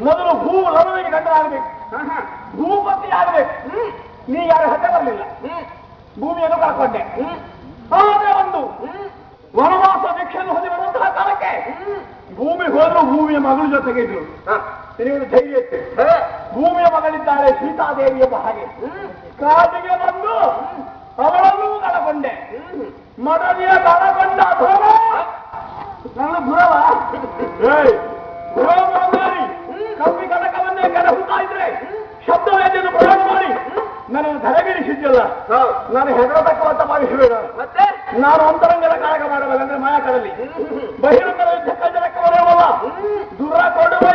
ಮೊದಲು ಭೂ ಲವನಿಗೆ ಗಂಡನಾಗಬೇಕು, ಭೂಪತಿ ಆಗಬೇಕು. ನೀ ಯಾರು ಹತ್ತೆ ಬರಲಿಲ್ಲ, ಭೂಮಿಯನ್ನು ಕಳ್ಕೊಂಡೆ. ಆದ್ರೆ ಒಂದು ವನವಾಸ ದೀಕ್ಷೆಯನ್ನು ಹೊಂದಿ ಬರುವಂತಹ ಕಾಲಕ್ಕೆ ಭೂಮಿ ಹೋದ್ರು ಭೂಮಿಯ ಮಗಳ ಜೊತೆಗೆ ಇದ್ರು. ನಿನಗೊಂದು ಧೈರ್ಯ ಇತ್ತು, ಭೂಮಿಯ ಮಗಳಿದ್ದಾರೆ ಸೀತಾದೇವಿ ಎಂಬ ಹಾಗೆ. ಕಾಡಿಗೆ ಬಂದು ಅವಳನ್ನೂ ಕಳಕೊಂಡೆ. ಮಡದಿಯ ಕಳಕೊಂಡ ನನ್ನ ಗುರವ ಕಪ್ಪಿ ಕನಕವನ್ನೇ ಕೆಡಹುತ್ತಾ ಇದ್ರೆ ಶಬ್ದವೇದಿಯನ್ನು ಪ್ರಯೋಗ ಮಾಡಿ ನನ್ನನ್ನು ಧರೆಗಿರಿಸಿದ್ಯಲ್ಲ, ನಾನು ಹೆದರತಕ್ಕವಂತ ಭಾವಿಸಬೇಡ. ಮತ್ತೆ ನಾನು ಅಂತರಂಗದ ಕಾಳಗ ಮಾಡಬಲ್ಲ, ಅಂದ್ರೆ ಮಾಯಾ ಕಡಲಿ ಬಹಿರಂಗದ ಯುದ್ಧಕ್ಕೆ ಬರೆಯುವಲ್ಲ ದೂರ ಕೊಡುವ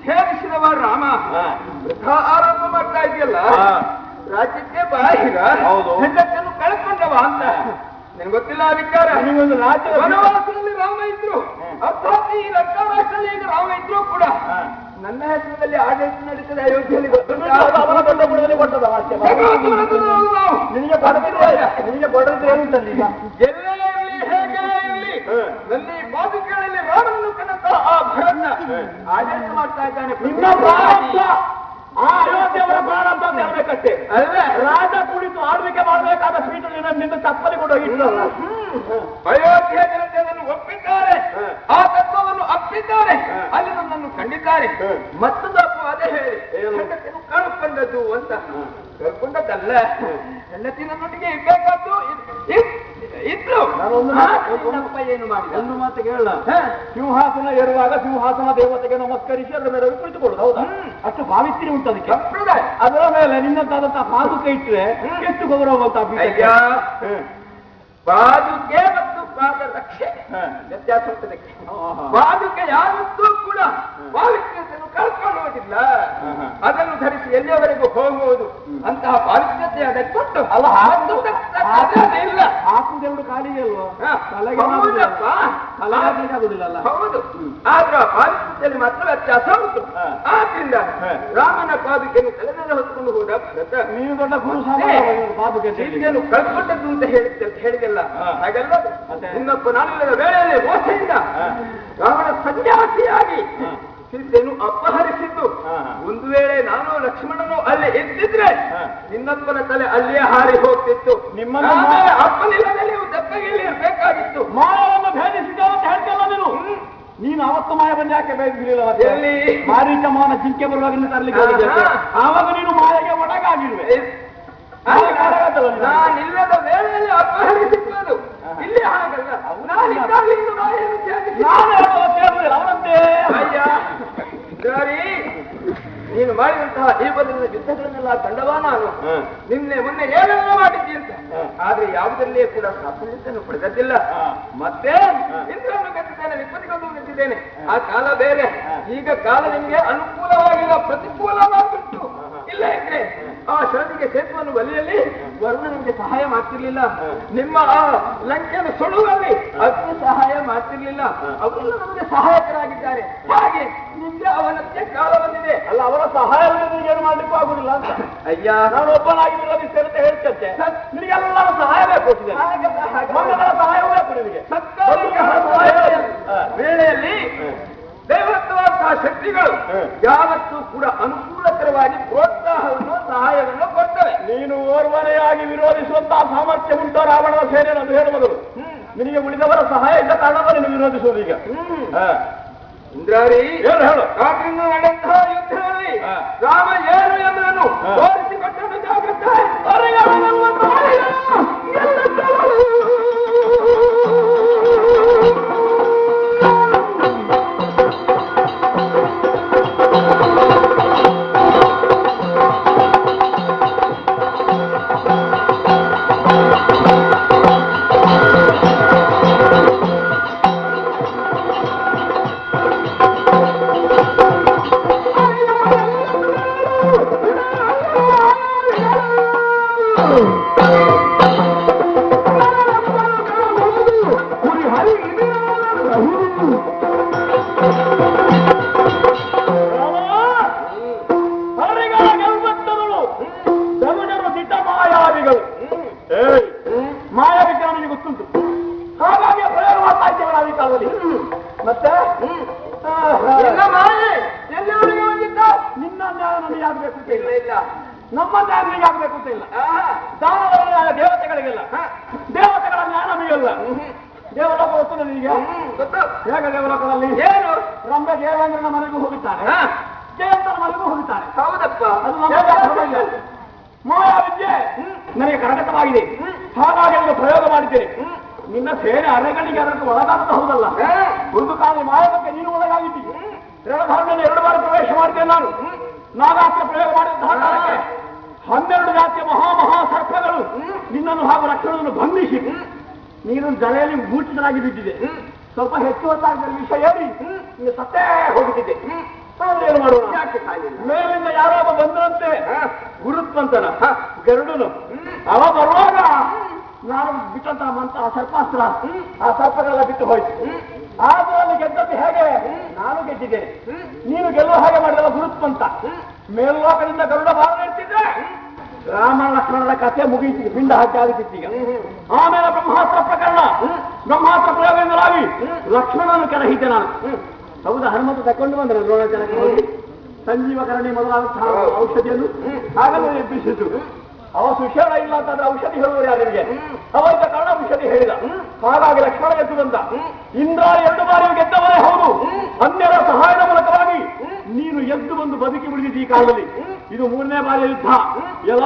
ಸೇರಿಸಿದವ ರಾಮ ಆರಂಭ ಮಾಡ್ತಾ ಇದೆಯಲ್ಲ, ರಾಜ್ಯಕ್ಕೆ ಬಾಹಿರ ಹೆಂಡತಿಯನ್ನು ಕಳ್ಕೊಂಡವ ಅಂತ ನಿನ್ ಗೊತ್ತಿಲ್ಲ. ವಿಚಾರ ವನವಾಸದಲ್ಲಿ ರಾಮ ಇದ್ರು, ಅರ್ಥಾತ್ ಈ ಲಂಕಾರಾಷ್ಟ್ರದಲ್ಲಿ ಈಗ ರಾಮ ಇದ್ರು ಕೂಡ ನನ್ನ ಹೆಸರಿನಲ್ಲಿ ಆಡಳಿತ ನಡೀತದೆ ಅಯೋಧ್ಯೆಯಲ್ಲಿ. ನಿನಗೆ ಬಡದ್ರೆ ಏನುಂಟಲ್ಲ, ಈಗ ಎಲ್ಲೇ ಇರಲಿ ಹೇಗೆ ಇರಲಿ ನನ್ನ ಈ ಪಾದುಕೆಗಳಲ್ಲಿ ರಾಮನನ್ನು ಕನ್ನಂತ ಆ ಭರತ ಆಡಳಿತ ಮಾಡ್ತಾ ಇದ್ದಾನೆ. ಅಯೋಧ್ಯೆಯವರ ಪ್ರಾಣ ಅಂತ ಹೇಳ್ಬೇಕಷ್ಟೇ ಅಲ್ಲ, ರಾಜ ಕುಳಿತು ಆಳ್ವಿಕೆ ಮಾಡಬೇಕಾದ ಪೀಠದಿಂದ ನಿನ್ನ ತಪ್ಪಲಿ ಕೂಡ ಇಟ್ಟಲ್ಲ. ಅಯೋಧ್ಯೆ ಜನತೆಯನ್ನು ಒಪ್ಪಿದ್ದಾರೆ, ಆ ತತ್ವವನ್ನು ಅಪ್ಪಿದ್ದಾರೆ, ಅಲ್ಲಿ ನನ್ನನ್ನು ಕಂಡಿದ್ದಾರೆ. ಮತ್ತೊಂದು ಅಪವಾದ ಹೇಳಿ ಹೆಂಡತಿಯನ್ನು ಕಳ್ಕೊಂಡದ್ದು ಅಂತ. ಕಳ್ಕೊಂಡದ್ದಲ್ಲ, ಹೆಂಡತಿನೊಟ್ಟಿಗೆ ಇರ್ಬೇಕಾದ್ದು ಇದ್ರು. ಏನು ಮಾಡಿ ಒಂದು ಮಾತು ಕೇಳಲ್ಲ, ಸಿಂಹಾಸನ ಏರುವಾಗ ಸಿಂಹಾಸನ ದೇವತೆಗೆ ನಮಸ್ಕರಿಸಿ ಅದರ ಮೇಲೆ ಕುಳಿತುಕೊಳ್ಳುದು. ಹೌದಾ? ಅಷ್ಟು ಭಾವಿಸ್ತೀರಿ ಉಂಟು ಅದಕ್ಕೆ. ಅದರ ಮೇಲೆ ನಿನ್ನಂತಾದಂತಹ ಪಾದುಕೆ ಇಟ್ಟರೆ ಎಷ್ಟು ಗೌರವ ಅಂತ. ಪಾದುಕೆ ಮತ್ತು ಪಾದ ರಕ್ಷೆ ವ್ಯತ್ಯಾಸ ಉಂಟದಕ್ಕೆ. ಪಾದುಕೆ ಯಾವತ್ತೂ ಕೂಡ ಪಾವಿತ್ರ್ಯತೆಯನ್ನು ಕಳ್ಕೊಳ್ಳುವುದಿಲ್ಲ, ಅದನ್ನು ಧರಿಸಿ ಎಲ್ಲಿಯವರೆಗೂ ಹೋಗುವುದು ಅಂತಹ ಪಾವಿತ್ರ್ಯತೆ ಅದಕ್ಕುಂಟು. ಅಲ್ಲ ಇಲ್ಲ ಹಾಕುವುದೆರಡು ಕಾಲಿಗೆ ಅಲ್ವಾ, ಆಗುದಿಲ್ಲ. ಹೌದು, ಆದ್ರೆ ಪಾವಿತ್ರ್ಯತೆಯಲ್ಲಿ ಮಾತ್ರ ವ್ಯತ್ಯಾಸ ಉಂಟು. ಆದ್ರಿಂದ ರಾಮನ ಪಾದುಕೆಯನ್ನು ತಲೆ ಮೇಲೆ ಹೊತ್ಕೊಂಡು ಹೋದ ಭರತ ನೀವು ದೊಡ್ಡ ಗುರು ಪಾದುಕೆ ಕಳ್ಕೊಂಡದ್ದು ಅಂತ ಹೇಳಿದೆಲ್ಲ ಹಾಗೆಲ್ಲ. ಇನ್ನೊಬ್ಬ ನಾನಿಲ್ಲದ ವೇಳೆಯಲ್ಲಿ ಮೋಸೆಯಿಂದ ರಾವಣ ಸನ್ಯಾಸಿಯಾಗಿ ಸೀತೆಯನ್ನು ಅಪಹರಿಸಿದ್ದು. ಒಂದು ವೇಳೆ ನಾನು ಲಕ್ಷ್ಮಣನು ಅಲ್ಲಿ ಇದ್ದಿದ್ರೆ ನಿನ್ನಪ್ಪನ ತಲೆ ಅಲ್ಲಿಯೇ ಹಾರಿ ಹೋಗ್ತಿತ್ತು. ನಿಮ್ಮ ಅಪ್ಪನಿಲ್ಲದೆ ನೀವು ದಪ್ಪಗಿಲ್ಲಿ ಇರಬೇಕಾಗಿತ್ತು. ಮಾಯವನ್ನು ಭೇದಿಸಿದ ಅಂತ ಹೇಳ್ತಲ್ಲ ನೀನು. ನೀನು ಅವತ್ತು ಮಾಯ ಬಂದು ಯಾಕೆ ಬೇಯಿಸಲಿಲ್ಲ? ಎಲ್ಲಿ ಮಾರೀಚ ಮಾನ ಜಿಂಕೆ ಬರುವಾಗ ತರಲಿಕ್ಕೆ ಹೋಗಿದ್ದೆ, ಆವಾಗ ನೀನು ಮಾಯಗೆ ಒಳಗಾಗಿರುವೆ. ನಾನಿಲ್ಲದ ವೇಳೆಯಲ್ಲಿ ಅಪಹರಿಸಿದ್ದು ಇಲ್ಲಿ ಹಾಗಲ್ಲ. ಅವನಂತೆ ಅಯ್ಯ ಸರಿ, ನೀನು ಮಾಡಿದಂತಹ ಈ ಬದಲಿನ ಯುದ್ಧಗಳನ್ನೆಲ್ಲ ಕಂಡವ ನಾನು. ನಿನ್ನೆ ಮೊನ್ನೆ ಏನೆಲ್ಲ ಮಾಡಿದ್ದಿ ಅಂತ, ಆದ್ರೆ ಯಾವುದರಲ್ಲೇ ಕೂಡ ಸಾಫಲ್ಯತೆಯನ್ನು ಪಡೆದದ್ದಿಲ್ಲ. ಮತ್ತೆ ಇಂದ್ರನ್ನು ಗೆದ್ದಿದ್ದೇನೆ, ವಿಪತ್ತಿಗೊಂದು ಗೆದ್ದಿದ್ದೇನೆ. ಆ ಕಾಲ ಬೇರೆ, ಈಗ ಕಾಲ ನಿಮಗೆ ಅನುಕೂಲವಾಗಿಲ್ಲ, ಪ್ರತಿಕೂಲವಾಗುಂಟು. ಇಲ್ಲ ಇದ್ರೆ ಆ ಶರದಿಗೆ ಸೇತುವನ್ನು ಬಲಿಯಲ್ಲಿ ವರುಣ ನಿಮಗೆ ಸಹಾಯ ಮಾಡ್ತಿರ್ಲಿಲ್ಲ. ನಿಮ್ಮ ಆ ಲಂಕೆಯನ್ನು ಸುಡುವಲ್ಲಿ ಅಗ್ನಿ ಸಹಾಯ ಮಾಡ್ತಿರ್ಲಿಲ್ಲ. ಅವರೆಲ್ಲ ನಮಗೆ ಸಹಾಯಕರಾಗಿದ್ದಾರೆ. ಹಾಗೆ ನಿಮ್ಗೆ ಅವನಕ್ಕೆ ಕಾಲ ಬಂದಿದೆ ಅಲ್ಲ, ಅವರ ಸಹಾಯ ಏನು ಮಾಡ್ಲಿಕ್ಕೂ ಆಗುದಿಲ್ಲ ಅಂತ. ಅಯ್ಯ, ನಾನು ಒಬ್ಬನಾಗಿಲ್ಲ ಅಂತ ಹೇಳ್ತಂತೆ, ನಿನಗೆಲ್ಲರೂ ಸಹಾಯ ಬೇಕು. ಸಹಾಯವೇ ಬೇಕು ನಿನಗೆ. ವೇಳೆಯಲ್ಲಿ ದೇವತ್ವ ಶಕ್ತಿಗಳು ಯಾವತ್ತೂ ಕೂಡ ಅನುಕೂಲಕರವಾಗಿ ಪ್ರೋತ್ಸಾಹವನ್ನು ಸಹಾಯವನ್ನು ಕೊಡ್ತವೆ. ನೀನು ಓರ್ವನೆಯಾಗಿ ವಿರೋಧಿಸುವಂತಹ ಸಾಮರ್ಥ್ಯ ಉಂಟು ರಾವಣನ ಸೇನೆ ಅದು ಹೇಳುವುದು. ನಿನಗೆ ಉಳಿದವರ ಸಹಾಯ ಇದ್ದ ಕಾರಣವ ನೀನು ವಿರೋಧಿಸುವುದು ಈಗ. ಇಂದ್ರಾರಿ ಏನು ಹೇಳು? ರಾತ್ರಿಯಿಂದ ನಡೆದಂತಹ ಯುದ್ಧದಲ್ಲಿ ರಾಮ ಏನು ಎಂಬುದನ್ನು ತೋರಿಸಿಕೊಟ್ಟಬೇಕಾಗುತ್ತೆ. ಮಾಯಾವಿಜ್ಞಾನಿಗೆ ಗೊತ್ತುಂಟು, ಹಾಗಾಗಿ ಪ್ರಯೋಗ ಮಾಡ್ತಾ ಇದ್ದೇವೆ ನಾವು ಈ ಕಾಲದಲ್ಲಿ. ಮತ್ತೆ ಎಲ್ಲಿವರೆಗೆ ಹೋಗಿದ್ದ? ನಿನ್ನ ನ್ಯಾಯ ನನಗೆ ಆಗ್ಬೇಕು ಅಂತ ಇಲ್ಲ, ಇಲ್ಲ ನಮ್ಮ ನ್ಯಾಯ ನನಗೆ ಆಗ್ಬೇಕು ಅಂತ ಇಲ್ಲ. ದಾನವರ ನ್ಯಾಯ ದೇವತೆಗಳಿಗೆಲ್ಲ, ದೇವತೆಗಳ ನ್ಯಾಯ ನಮಗೆಲ್ಲ. ದೇವಲೋಕ ಗೊತ್ತು ನನಗೆ. ಹೇಗೆ ದೇವಲೋಕದಲ್ಲಿ ಏನು? ರಂಬೆ ದೇವೇಂದ್ರನ ಮನೆಗೂ ಹೋಗುತ್ತಾನೆ, ಜಯಂತನ ಮನೆಗೂ ಹೋಗುತ್ತಾನೆ. ಹೌದಪ್ಪ. ಅದು ಮಾಯಾವಿದ್ಯೆ ನನಗೆ ಕರಗತವಾಗಿದೆ, ಹಾಗಾಗಿ ಅದನ್ನು ಪ್ರಯೋಗ ಮಾಡಿದ್ದೇನೆ. ನಿನ್ನ ಸೇನೆ ಅರೆಗಳಿಗೆ ಅದಕ್ಕೆ ಒಳಗಾಗದ ಹೌದಲ್ಲ. ಒಂದು ಕಾಲ ಮಾಯಕ್ಕೆ ನೀನು ಒಳಗಾಗಿದ್ದೀವಿ. ರಣಧಾರಣೆಯನ್ನು 2 ಬಾರಿ ಪ್ರವೇಶ ಮಾಡಿದ್ದೇನೆ ನಾನು. ನಾಗಾಸ್ತ್ರ ಪ್ರಯೋಗ ಮಾಡಿದಂತಹ ಕಾಲಕ್ಕೆ 12 ಜಾತಿಯ ಮಹಾ ಸರ್ಪಗಳು ನಿನ್ನನ್ನು ಹಾಗೂ ರಕ್ಷಣೆಯನ್ನು ಬಂಧಿಸಿ ನೀನು ಜಲೆಯಲ್ಲಿ ಮೂರ್ಛಿತನಾಗಿ ಬಿದ್ದಿದೆ. ಸ್ವಲ್ಪ ಹೆಚ್ಚು ಹೊತ್ತಾಗಿದ್ದ ವಿಷಯ ಹೇಳಿ ನೀನು ಸತ್ತೇ ಹೋಗುತ್ತಿದ್ದೆ. ಏನು ಮಾಡೋಣ? ಮೇಲಿಂದ ಯಾರೋ ಒಬ್ಬ ಬಂದ್ರಂತೆ, ಗುರುತ್ವಂತನ ಗರುಡನು. ಅವ ಬರುವಾಗ ನಾನು ಬಿಟ್ಟಂತಹ ಮಂತ್ರ ಸರ್ಪಾಸ್ತ್ರ ಆ ಸರ್ಪಗಳೆಲ್ಲ ಬಿಟ್ಟು ಹೋಯ್ತು. ಆದ್ರೂ ಅಲ್ಲಿ ಗೆದ್ದದ್ದು ಹೇಗೆ? ನಾನು ಗೆದ್ದಿದ್ದೇನೆ, ನೀನು ಗೆಲ್ಲುವ ಹಾಗೆ ಮಾಡಿದಲ್ಲ ಗುರುತ್ವಂತ. ಮೇಲ್ಲೋಕದಿಂದ ಗರುಡ ಬಾರ ಇರ್ತಿದ್ರೆ ರಾಮ ಲಕ್ಷ್ಮಣನ ಕಥೆ ಮುಗಿಯಿತು, ಪಿಂಡ ಹಾಕಿ ಆಗುತ್ತಿತ್ತೀಗ. ಆಮೇಲೆ ಬ್ರಹ್ಮಾಸ್ತ್ರ ಪ್ರಕರಣ, ಬ್ರಹ್ಮಾಸ್ತ್ರ ಪ್ರಯೋಗದಿಂದಲಾಗಿ ಲಕ್ಷ್ಮಣನನ್ನು ಕೆಳಹಿದ್ದೆ ನಾನು. ಹೌದಾ? ಹನುಮಂತ ತಕೊಂಡು ಬಂದ್ರೆ ದ್ರೋಣಾಚಾರ್ಯಕ್ಕೆ ಹೋಗಿ ಸಂಜೀವಕರಣಿ ಮೊದಲಾದಂತಹ ಔಷಧಿಯನ್ನು ಆಗಲೂ ಎಬ್ಬಿಸಿದ್ರು. ಅವ ಸುಶೇಣ ಇಲ್ಲ ಅಂತಂದ್ರೆ ಔಷಧಿ ಹೇಳುವರು ಯಾರಿಗೆ? ಅವರಿಂದ ಕಾರಣ ಔಷಧಿ ಹೇಳಿದ. ಹಾಗಾಗಿ ಲಕ್ಷ್ಮಣ ಗೆದ್ದು ಬಂದ. ಇಂದ್ರ 2 ಬಾರಿ ಗೆದ್ದವರೇ ಹೌದು. ಅನ್ಯರ ಸಹಾಯದ ಮೂಲಕವಾಗಿ ನೀನು ಎದ್ದು ಬಂದು ಬದುಕಿ ಉಳಿದಿದ್ದ ಈ ಕಾಲದಲ್ಲಿ. ಇದು 3ನೇ ಬಾರಿಯ ಯುದ್ಧ. ಎಲ್ಲ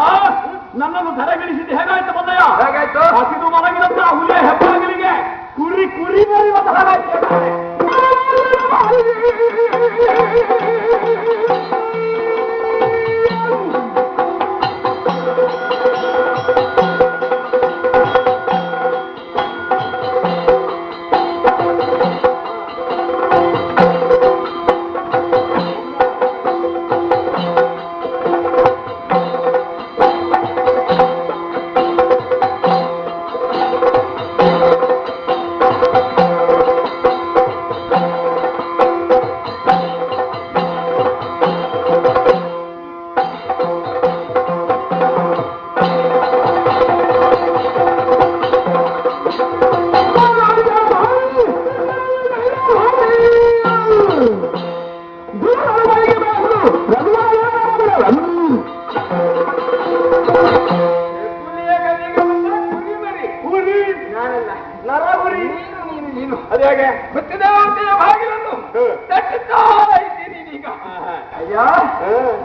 ನನ್ನನ್ನು ಧರೆಗಿಳಿಸಿದ್ದು ಹೇಗಾಯ್ತು ಬಂದಯ್ಯ? ಹೇಗಾಯ್ತು? ಹಸಿದು ಮಲಗಿದಂತಹ ಹುಲಿಯ ಹೆಬ್ಬಾಗಿಲಿಗೆ ಕುರಿ ಕುರಿ ಮೇಲಿರುವಂತಹ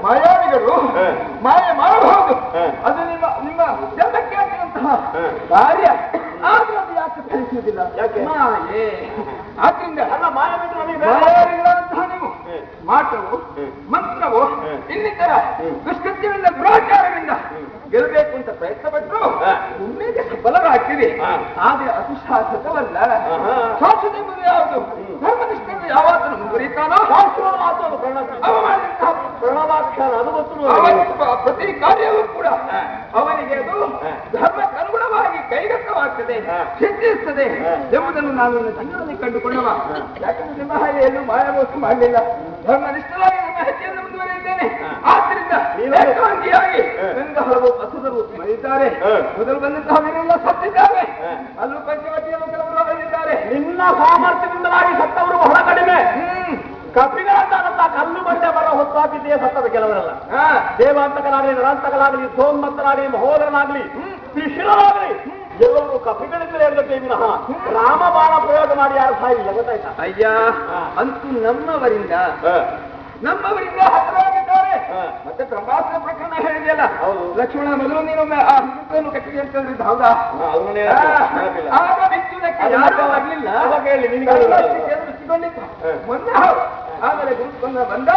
ಮಾಯಾವಿಗಳು ಮಾಯ ಮಾಡಬಹುದು. ಅದು ನಿಮ್ಮ ಜನಕ್ಕೆ ಆಗಿರುವಂತಹ ಕಾರ್ಯ. ಆದ್ರೂ ಅದು ಯಾಕೆ ಕಲಿಸುವುದಿಲ್ಲ? ಯಾಕೆ? ಆದ್ರಿಂದ ಅಲ್ಲ, ಮಾಯಾವಿಗಳಂತಹ ನೀವು ಮಾಟವು ಮಂತ್ರವು ಇನ್ನಿತರ ದುಷ್ಕೃತ್ಯಗಳಿಂದ ದುರಾಚಾರಗಳಿಂದ ಗೆಲ್ಲಬೇಕು ಅಂತ ಪ್ರಯತ್ನ ಪಟ್ಟರು ಒಮ್ಮೆಗೆ ಸಫಲರಾಗ್ತೀವಿ. ಆದ್ರೆ ಅದು ಶಾಶ್ವತವಲ್ಲ. ಶಾಶ್ವತ ಎಂಬುದು ಯಾವುದು? ಧರ್ಮನಿಷ್ಠ ಯಾವತ್ತನ್ನು ಮುಂದುವರಿತಾನೋ ಅವ ಮಾಡಿದಂತಹ ಪ್ರಣವಾಕ್ಷರ ಅದು ಪ್ರತಿ ಕಾರ್ಯವೂ ಕೂಡ ಅವನಿಗೆ ಅದು ಧರ್ಮಕ್ಕನುಗುಣವಾಗಿ ಕೈಗತ್ತವಾಗ್ತದೆ, ಸಿದ್ಧಿಸ್ತದೆ ಎಂಬುದನ್ನು ನಾನು ನನ್ನ ಜೀವನದಲ್ಲಿ ಕಂಡುಕೊಂಡವ. ಯಾಕಂದ್ರೆ ನಿಮ್ಮ ಹಾಗೆ ಎಲ್ಲೂ ಮಾಯಮೋಸ ಮಾಡಲಿಲ್ಲ. ಧರ್ಮನಿಷ್ಠರಾಗಿ ನನ್ನ ಹೆಜ್ಜೆಯನ್ನು ಮುಂದುವರಿಯುತ್ತೇನೆ. ಆದ್ರಿಂದ ಏಕಾಂಗಿಯಾಗಿ ನನ್ನ ಹಲವು ಅಸುರರು ಮರಿದ್ದಾರೆ. ಮೊದಲು ಬಂದಂತಹ ಮೇಲೆಲ್ಲ ಸತ್ತಿದ್ದಾರೆ. ಅಲ್ಲೂ ಪಂಚವಟಿಯಲ್ಲೂ ಕೆಲವರು ಬಂದಿದ್ದಾರೆ. ನಿನ್ನ ಸಾಮರ್ಥ್ಯದಿಂದಲಾಗಿ ಸತ್ತವರು ಬಹಳ ಕಡಿಮೆ. ಕಪಿಗಳಂತ ಕಲ್ಲು ಬಂಡೆ ಮರ ಹೊತ್ತಾಕಿದೆಯೇ ಸತ್ತದ ಕೆಲವರೆಲ್ಲ. ದೇವಾಂತಕನಾಗಲಿ, ನರಾಂತಕನಾಗಲಿ, ಸೋನ್ಮಂತನಾಗಲಿ, ಮಹೋದರನಾಗಲಿ, ತ್ರಿಶಿರನಾಗಲಿ ಎಲ್ಲರೂ ಕಪಿಗಳಿಂದ ಹೇಳಿದ್ದೇ ವಿನಃ ರಾಮಬಾಣ ಪ್ರಯೋಗ ಮಾಡಿ ಯಾರು ಸಾಯಿಲ್ಲ. ಗೊತ್ತಾಯ್ತಾ? ಅಯ್ಯ, ಅಂತೂ ನಮ್ಮವರಿಂದ ಹತ್ತಿರವಾಗಿದ್ದಾರೆ. ಮತ್ತೆ ಬ್ರಹ್ಮಾಸ್ತ್ರ ಪ್ರಕರಣ ಹೇಳಿದೆಯಲ್ಲ, ಲಕ್ಷ್ಮಣ ಮೊದಲು ನೀನು ಆ ಹುಡುಕನ್ನು ಕಟ್ಟಿಗೆ ಅಂತಂದ್ರೆ ಹೌದಾ? ಆಗ ಬಿಚ್ಚುವುದಕ್ಕೆ ಯಾರು ಆಗಲಿಲ್ಲ. ಮೊನ್ನೆ ಆಮೇಲೆ ಗುರುತ್ಕೊಂಡ ಬಂದ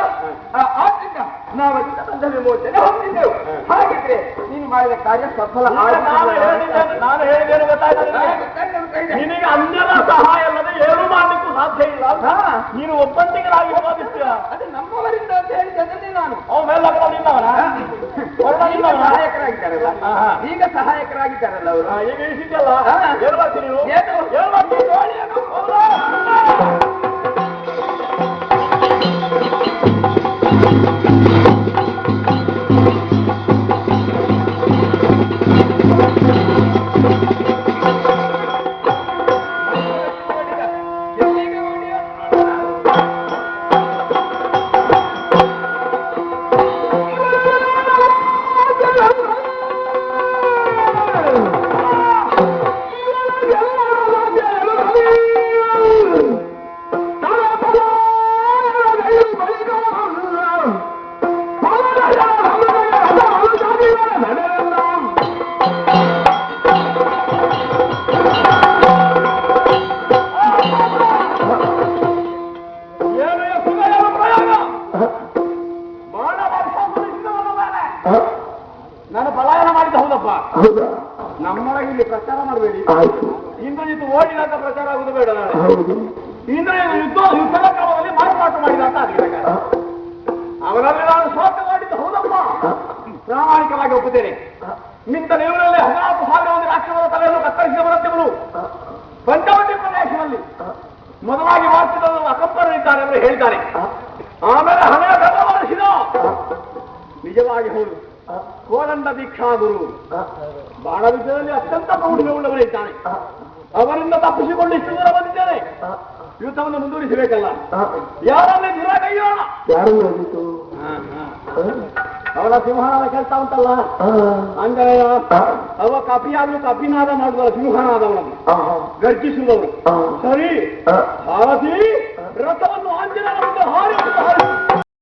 ಆದ್ರಿಂದ ನಾವಲ್ಲಿಂದ ಬಂದ ವಿಮೋಚನೆ ಹೊಂದಿದ್ದೆವು. ಹಾಗಿದ್ರೆ ನೀನು ಮಾಡಿದ ಕಾರ್ಯ ಸಫಲ. ನಾನು ಹೇಳಿದ್ದೇನೆ ಗೊತ್ತಾಯ್ತು. ನಿನಗೆ ಅನ್ಯರ ಸಹಾಯ ಅಲ್ಲದೆ ಏನೂ ಮಾಡಲಿಕ್ಕೂ ಸಾಧ್ಯ ಇಲ್ಲ. ನೀನು ಒಬ್ಬಂಟಿಗರಾಗಿ ಹೋಗಿಸ್ತೀಯ. ಅದು ನಮ್ಮವರಿಂದ ಅಂತ ಹೇಳಿದ್ರೆ ನಾನು ಅವ ಮೇಲೆ ಸಹಾಯಕರಾಗಿದ್ದಾರಲ್ಲ, ಈಗ ಸಹಾಯಕರಾಗಿದ್ದಾರಲ್ಲ ಅವರು. ಈಗ ಇಳಿಸಿದ್ದಲ್ಲ ಏನು ಮಾಡ್ತೀನಿ ನೀವು? ಏನು ಮಾಡ್ತೀನಿ? ನಾನು ಪಲಾಯನ ಮಾಡಿದ ಹೌದಪ್ಪ. ನಮ್ಮೊಳಗೆ ಇಲ್ಲಿ ಪ್ರಚಾರ ಮಾಡಬೇಡಿ. ಇಂದ್ರಜಿತ್ ಓಡಿದಾಗ ಪ್ರಚಾರ ಆಗುದು ಬೇಡ. ನಾಳೆ ಯುದ್ಧದ ಕ್ರಮದಲ್ಲಿ ಮಾರ್ಪಾಟು ಮಾಡಿದ ಅಂತ ಆಗಲಿಲ್ಲ. ಅವರಲ್ಲಿ ನಾನು ಸೋತ ಮಾಡಿದ್ದು ಹೌದಪ್ಪ, ಪ್ರಾಮಾಣಿಕವಾಗಿ ಒಪ್ಪುತ್ತೇನೆ. ನಿಂತ ನೀರಿನಲ್ಲಿ 14,000 ಮಂದಿ ರಾಷ್ಟ್ರದ ತಲೆಯನ್ನು ಕತ್ತರಿಸಿದವರಂತೆಗಳು ಪಂಚವಟಿ ಪ್ರದೇಶದಲ್ಲಿ ಮೊದಲಾಗಿ ಮಾಡ್ತಿದ್ದವರು ಅಕಪ್ಪರಿದ್ದಾರೆ ಎಂದು ಹೇಳಿದ್ದಾರೆ. ಆಮೇಲೆ ಹಣ ಮಾಡಿಸಿದ ನಿಜವಾಗಿ ಹೌದು. ಕೋದಂಡ ದೀಕ್ಷಾ ಗುರು ಬಾಣ ವಿದ್ಯೆಯಲ್ಲಿ ಅತ್ಯಂತ ಪ್ರೌಢಿಮೆ ಉಳ್ಳವರಿದ್ದಾನೆ. ಅವರಿಂದ ತಪ್ಪಿಸಿಕೊಂಡು ಇಷ್ಟು ದೂರ ಬಂದಿದ್ದೇನೆ. ಯುದ್ಧವನ್ನು ಮುಂದುವರಿಸಬೇಕಲ್ಲ. ಯಾರನ್ನೇ ದೂರ ಕೈಯೋಣ. ಅವರ ಸಿಂಹನಾದ ಕೇಳ್ತಾ ಉಂಟಲ್ಲ ಅಂಜನೇಯ, ಅವ ಕಪಿಯಾಗಲು ಕಪಿನಾದ ಮಾಡುವ ಸಿಂಹನಾದವನನ್ನು ಗರ್ಜಿಸುವವರು. ಸರಿ, ಹಾರಸಿ ರಥವನ್ನು ಆಂಜನೇಯನ ಮುಂದೆ ಹಾರಿ